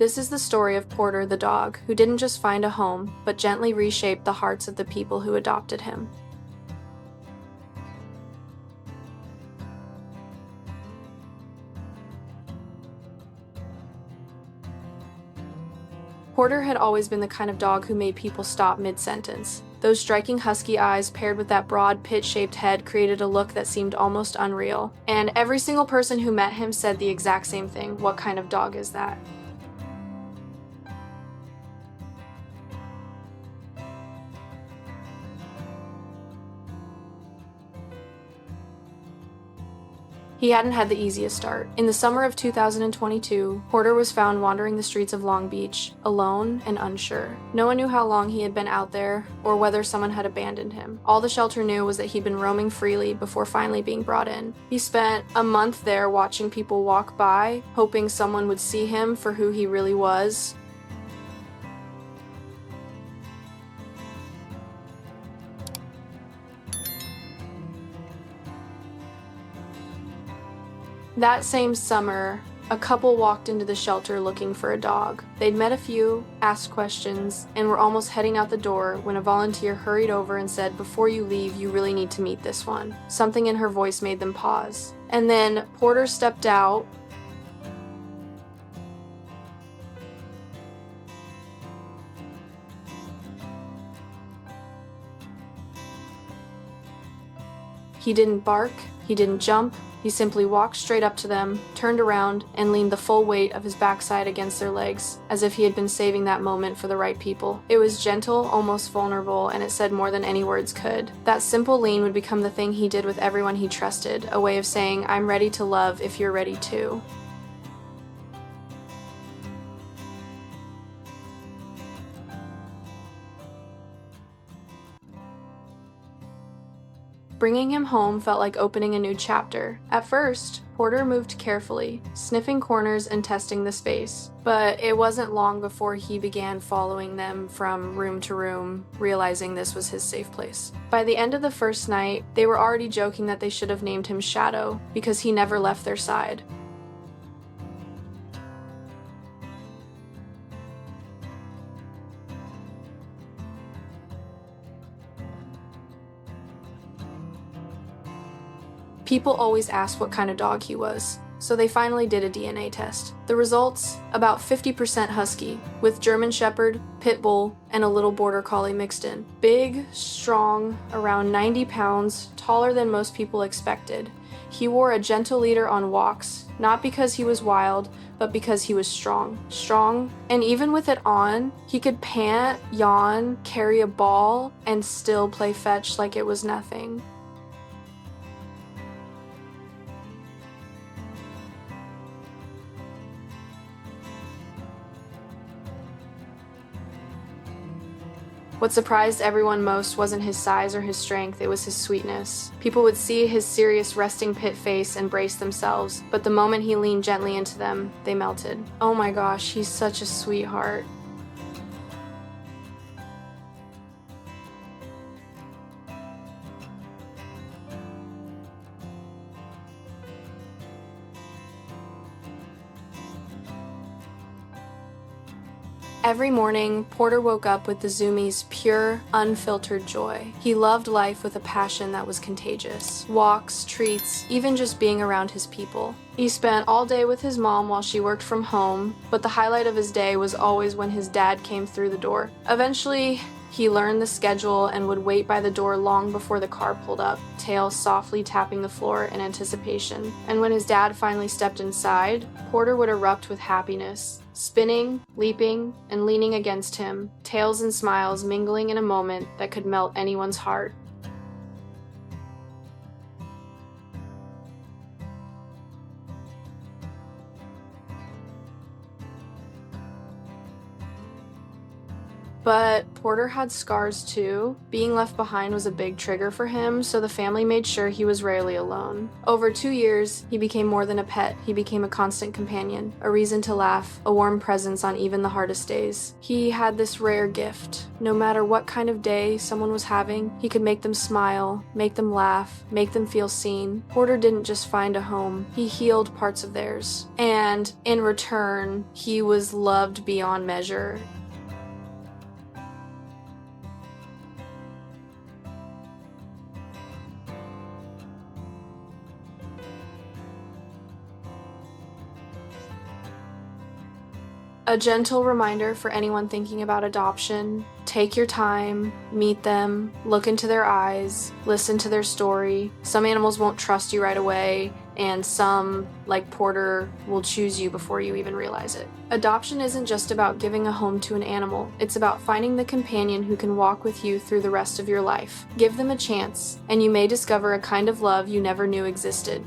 This is the story of Porter the dog, who didn't just find a home, but gently reshaped the hearts of the people who adopted him. Porter had always been the kind of dog who made people stop mid-sentence. Those striking husky eyes paired with that broad, pit-shaped head created a look that seemed almost unreal. And every single person who met him said the exact same thing: what kind of dog is that? He hadn't had the easiest start. In the summer of 2022, Porter was found wandering the streets of Long Beach, alone and unsure. No one knew how long he had been out there, or whether someone had abandoned him. All the shelter knew was that he'd been roaming freely before finally being brought in. He spent a month there watching people walk by, hoping someone would see him for who he really was. That same summer, a couple walked into the shelter looking for a dog. They'd met a few, asked questions, and were almost heading out the door when a volunteer hurried over and said, "Before you leave, you really need to meet this one." Something in her voice made them pause. And then Porter stepped out. He didn't bark, he didn't jump, he simply walked straight up to them, turned around, and leaned the full weight of his backside against their legs, as if he had been saving that moment for the right people. It was gentle, almost vulnerable, and it said more than any words could. That simple lean would become the thing he did with everyone he trusted, a way of saying, "I'm ready to love if you're ready too." Bringing him home felt like opening a new chapter. At first, Porter moved carefully, sniffing corners and testing the space. But it wasn't long before he began following them from room to room, realizing this was his safe place. By the end of the first night, they were already joking that they should have named him Shadow, because he never left their side. People always asked what kind of dog he was, so they finally did a DNA test. The results? About 50% Husky, with German Shepherd, Pit Bull, and a little Border Collie mixed in. Big, strong, around 90 pounds, taller than most people expected. He wore a gentle leader on walks, not because he was wild, but because he was strong. Strong, and even with it on, he could pant, yawn, carry a ball, and still play fetch like it was nothing. What surprised everyone most wasn't his size or his strength, it was his sweetness. People would see his serious resting pit face and brace themselves, but the moment he leaned gently into them, they melted. Oh my gosh, he's such a sweetheart. Every morning, Porter woke up with the Zoomies' pure, unfiltered joy. He loved life with a passion that was contagious. Walks, treats, even just being around his people. He spent all day with his mom while she worked from home, but the highlight of his day was always when his dad came through the door. Eventually, he learned the schedule and would wait by the door long before the car pulled up, tail softly tapping the floor in anticipation. And when his dad finally stepped inside, Porter would erupt with happiness, spinning, leaping, and leaning against him, tails and smiles mingling in a moment that could melt anyone's heart. But Porter had scars too. Being left behind was a big trigger for him, so the family made sure he was rarely alone. Over 2 years, he became more than a pet. He became a constant companion, a reason to laugh, a warm presence on even the hardest days. He had this rare gift. No matter what kind of day someone was having, he could make them smile, make them laugh, make them feel seen. Porter didn't just find a home, he healed parts of theirs. And in return, he was loved beyond measure. A gentle reminder for anyone thinking about adoption: take your time, meet them, look into their eyes, listen to their story. Some animals won't trust you right away, and some, like Porter, will choose you before you even realize it. Adoption isn't just about giving a home to an animal, it's about finding the companion who can walk with you through the rest of your life. Give them a chance, and you may discover a kind of love you never knew existed.